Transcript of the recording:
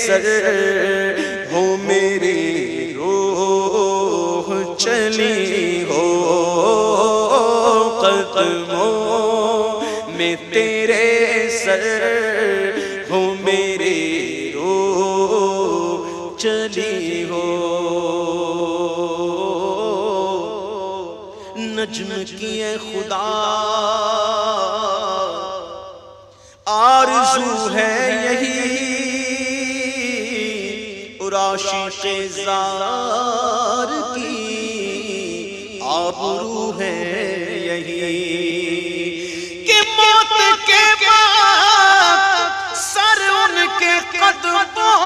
سر ہو میری روح چلی ہو، قدموں میں تیرے سر ہو میری روح چلی ہو۔ نجم کی اے خدا آرزو ہے یہی، اور عاشق زار کی آبرو ہے یہی، کہ موت کے بعد سر ان کے قدموں